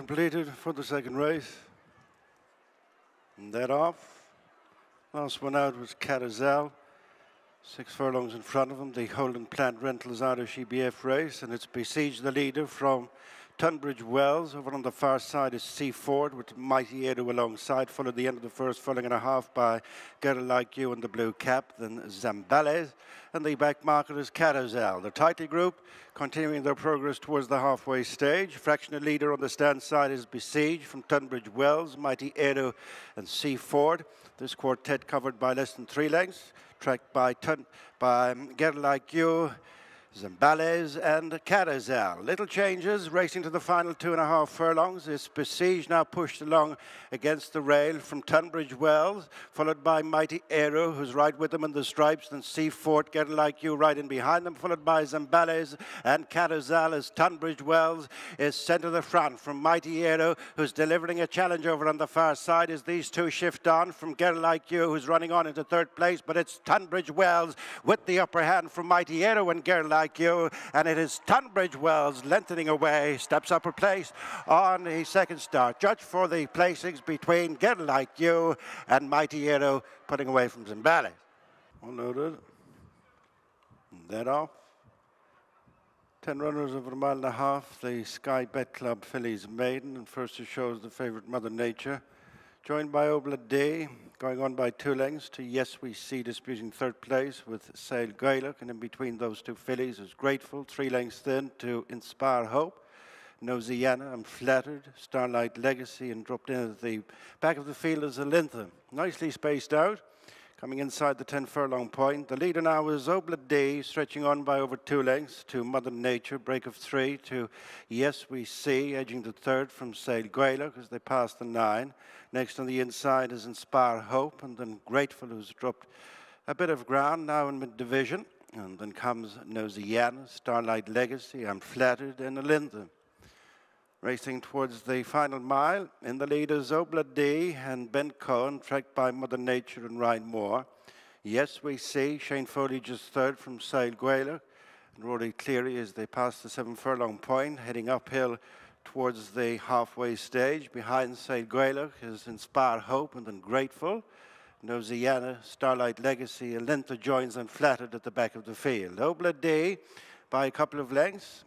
completed for the second race. And that off. Last one out was Carousel. 6 furlongs in front of him. The Holden Plant Rentals Irish EBF race, and it's besieged the leader from Tunbridge Wells. Over on the far side is Seaford with Mighty Edo alongside, followed at the end of the first furlong and a half by Girl Like You in the blue cap, then Zambales, and the back marker is Carousel. The title group continuing their progress towards the halfway stage. Fractional leader on the stand side is besieged from Tunbridge Wells, Mighty Edo and Seaford. This quartet covered by less than 3 lengths, tracked by Girl Like You, Zambales and Carousel. Little changes, racing to the final 2.5 furlongs. Is Besiege now pushed along against the rail from Tunbridge Wells, followed by Mighty Aero, who's right with them in the stripes, then Seafort, Get Like You right in behind them, followed by Zambales and Carousel as Tunbridge Wells is sent to the front from Mighty Aero, who's delivering a challenge over on the far side as these two shift on from Get Like You, who's running on into 3rd place, but it's Tunbridge Wells with the upper hand from Mighty Aero and Get Like You, and it is Tunbridge Wells lengthening away, steps up a place on the second start. Judge for the placings between Get Like You and Mighty Edo, putting away from Zimbabwe. Well noted. That off. 10 runners over 1.5 miles. The Sky Bet Club Fillies Maiden, and first it shows the favourite Mother Nature, joined by Obla Day, going on by 2 lengths to Yes We See, disputing 3rd place with Sail Gaelic, and in between those two fillies is Grateful, 3 lengths then to Inspire Hope. Nosiana, I'm Flattered, Starlight Legacy, and dropped in at the back of the field is Alintha. Nicely spaced out, coming inside the 10 furlong point. The leader now is Obla Day, stretching on by over 2 lengths to Mother Nature, break of 3 to Yes We See, edging the 3rd from Sail Gaelic as they pass the 9. Next on the inside is Inspire Hope, and then Grateful, who's dropped a bit of ground now in mid-division. And then comes Nosiana, Starlight Legacy, I'm Flattered, and Alintha. Racing towards the final mile, in the lead is Obla D and Ben Cohen, tracked by Mother Nature and Ryan Moore. Yes We See, Shane Foley just 3rd from Sail Gaelic, and Rory Cleary as they pass the 7 furlong point, heading uphill towards the halfway stage. Behind Sail Gaelic is Inspire Hope and then Grateful. Nosiana, Starlight Legacy, Alintha joins and Flattered at the back of the field. Obla D by a couple of lengths.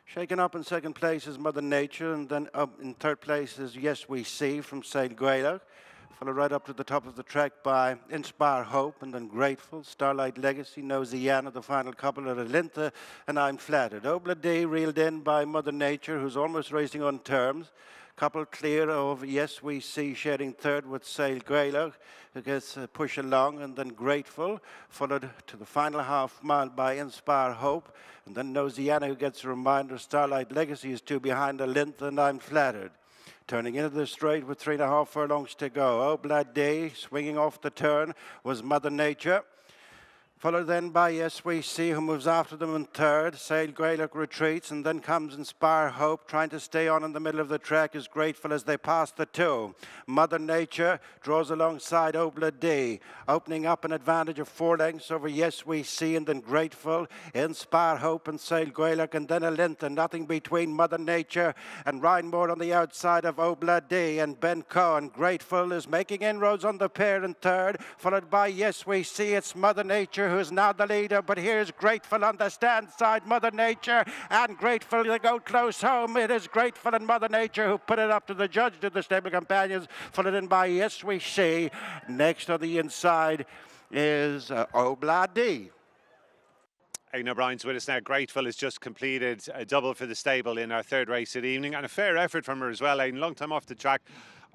Shaken up in 2nd place is Mother Nature, and then up in 3rd place is Yes We See from Sail Gaelic. Followed right up to the top of the track by Inspire Hope, and then Grateful, Starlight Legacy, Nosiana, the final couple at Alintha, and I'm Flattered. Obla D reeled in by Mother Nature, who's almost racing on terms. Couple clear of Yes We See, sharing 3rd with Sail Gaelic, who gets a push along, and then Grateful, followed to the final half mile by Inspire Hope, and then Nosiana, who gets a reminder. Starlight Legacy is 2 behind Alintha, and I'm Flattered. Turning into the straight with 3.5 furlongs to go. Obla Day, swinging off the turn, was Mother Nature. Followed then by Yes We See, who moves after them in 3rd. Sail Gaelic retreats, and then comes Inspire Hope, trying to stay on in the middle of the track, is Grateful as they pass the 2. Mother Nature draws alongside Obla D, opening up an advantage of 4 lengths over Yes We See, and then Grateful, Inspire Hope and Sail Gaelic, and then Alintha. Nothing between Mother Nature and Ryan Moore on the outside of Obla D, and Ben Cohen. Grateful is making inroads on the pair in 3rd, followed by Yes We See. It's Mother Nature who is now the leader, but here's Grateful on the stand side. Mother Nature and Grateful, they go close home. It is Grateful and Mother Nature who put it up to the judge, to the stable companions, followed in by Yes We See. Next on the inside is Obla D. Aidan O'Brien's with us now. Grateful has just completed a double for the stable in our 3rd race of the evening, and a fair effort from her as well. Aidan, long time off the track.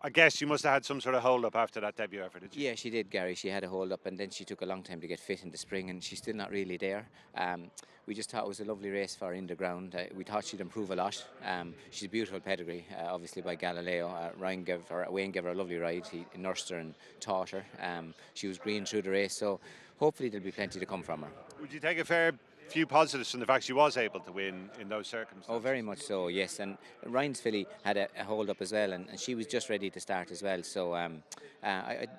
I guess you must have had some sort of hold-up after that debut effort, did you? Yeah, she did, Gary. She had a hold-up, and then she took a long time to get fit in the spring, and she's still not really there. We just thought it was a lovely race for her in the ground. We thought she'd improve a lot. She's a beautiful pedigree, obviously by Galileo. Wayne gave her a lovely ride. He nursed her and taught her. She was green through the race, so hopefully there'll be plenty to come from her. Would you take a fair few positives from the fact she was able to win in those circumstances. Oh, very much so, yes. And Ryan's filly had a hold up as well, and she was just ready to start as well. So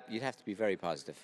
you'd have to be very positive.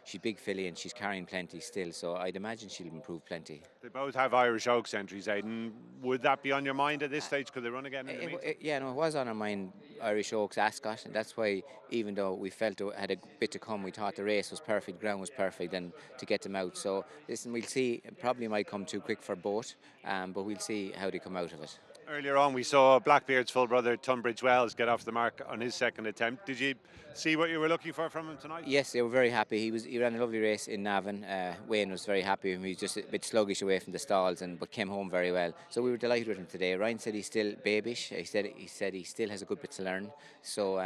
She's big filly and she's carrying plenty still, so I'd imagine she'll improve plenty. They both have Irish Oaks entries, Aidan. Would that be on your mind at this stage? Could they run again in the meantime? Yeah, no, it was on our mind, Irish Oaks, Ascot, and that's why, even though we felt it had a bit to come, we thought the race was perfect, ground was perfect, and to get them out. So listen, we'll see. It probably might come too quick for both, but we'll see how they come out of it. Earlier on, we saw Blackbeard's full brother Tunbridge Wells get off the mark on his second attempt. Did you see what you were looking for from him tonight? Yes, they were very happy. He ran a lovely race in Navan. Wayne was very happy with him. He was just a bit sluggish away from the stalls, but came home very well. So we were delighted with him today. Ryan said he's still babyish. He said he still has a good bit to learn. So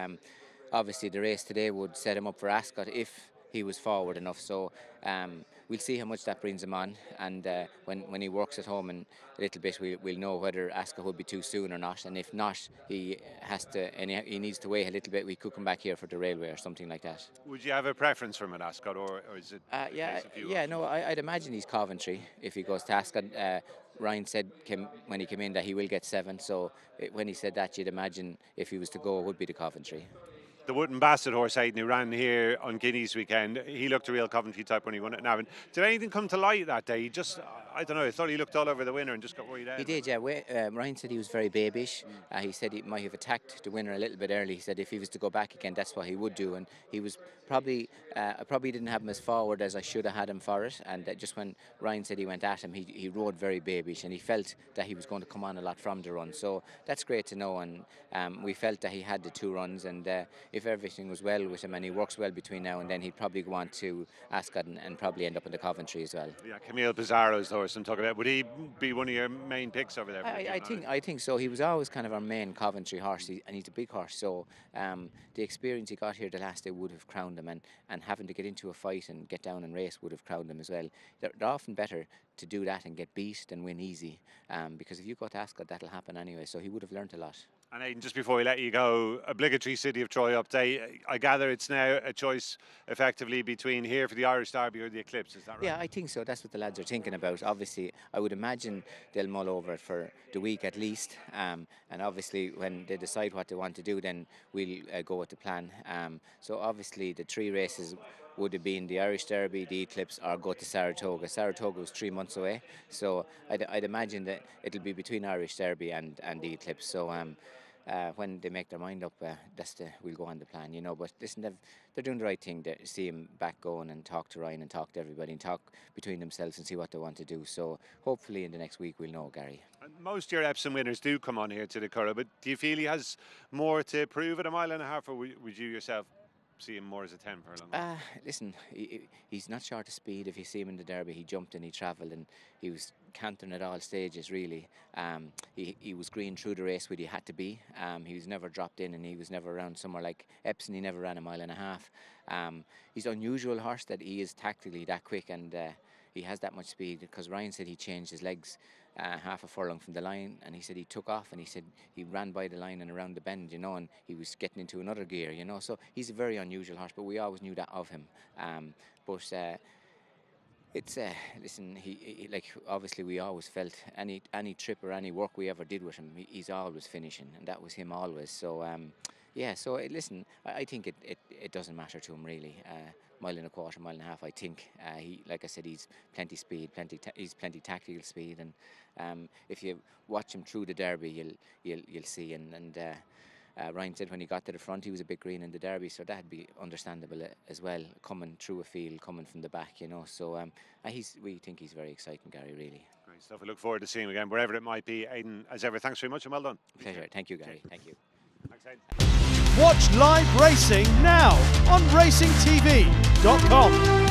obviously the race today would set him up for Ascot if he was forward enough. So we'll see how much that brings him on, and when he works at home in a little bit, we'll know whether Ascot will be too soon or not. And if not, he needs to wait a little bit. We could come back here for the railway or something like that. Would you have a preference for him at Ascot, or is it? I'd imagine he's Coventry if he goes to Ascot. Ryan said when he came in that he will get 7. So when he said that, you'd imagine if he was to go, it would be the Coventry. The Wootton Bassett horse, Aidan, who ran here on Guineas weekend, he looked a real Coventry type when he won it now. Did anything come to light that day? He just, I don't know, I thought he looked all over the winner and just got worried out. He did, yeah. Ryan said he was very babyish. He said he might have attacked the winner a little bit early. He said if he was to go back again, that's what he would do. And he was probably, I probably didn't have him as forward as I should have had him for it. And just when Ryan said he went at him, he rode very babyish, and he felt that he was going to come on a lot from the run. So that's great to know. And we felt that he had the 2 runs, and if everything was well with him and he works well between now and then, he'd probably go on to Ascot and probably end up in the Coventry as well. Yeah, Camille Pizarro's the horse I'm talking about. Would he be one of your main picks over there? I think so. He was always kind of our main Coventry horse, and he's a big horse. So the experience he got here the last day would have crowned him, and having to get into a fight and get down and race would have crowned him as well. They're often better to do that and get beat than win easy, because if you go to Ascot, that'll happen anyway. So he would have learnt a lot. And Aidan, just before we let you go, obligatory City of Troy update. I gather it's now a choice effectively between here for the Irish Derby or the Eclipse, is that right? Yeah, I think so. That's what the lads are thinking about. Obviously, I would imagine they'll mull over it for the week at least. And obviously, when they decide what they want to do, then we'll go with the plan. So obviously, the 3 races would have been the Irish Derby, the Eclipse, or go to Saratoga. Saratoga was 3 months away. So I'd imagine that it'll be between Irish Derby and the Eclipse. So when they make their mind up, we'll go on the plan, you know. But listen, they're doing the right thing. To see him back going and talk to Ryan and talk to everybody and talk between themselves and see what they want to do. So hopefully in the next week we'll know, Gary. Most of your Epsom winners do come on here to the Curragh, but do you feel he has more to prove at 1.5 miles, or would you yourself see him more as a 10 furlong? Listen, he's not short of speed. If you see him in the Derby, he jumped and he travelled, and he was cantering at all stages, really. He was green through the race where he had to be. He was never dropped in, and he was never around somewhere like Epsom. He never ran 1.5 miles. He's an unusual horse that he is tactically that quick, and he has that much speed, because Ryan said he changed his legs half a furlong from the line, and he said he took off, and he said he ran by the line and around the bend, you know, and he was getting into another gear, you know. So he's a very unusual horse, but we always knew that of him. Listen, he like, obviously we always felt any trip or any work we ever did with him, he's always finishing, and that was him always. So yeah, so listen, I think it doesn't matter to him really. 1.25 miles, 1.5 miles, I think. He, like I said, he's plenty speed, he's plenty tactical speed, and if you watch him through the Derby, you'll see. And Ryan said when he got to the front, he was a bit green in the Derby, so that'd be understandable as well, coming through a field, coming from the back, you know. So we think he's very exciting, Gary, really. Great stuff. We look forward to seeing him again, wherever it might be. Aidan, as ever, thanks very much and well done. Pleasure. Thank you, Gary. Thank you. Thanks, Aidan. Watch live racing now on racingtv.com.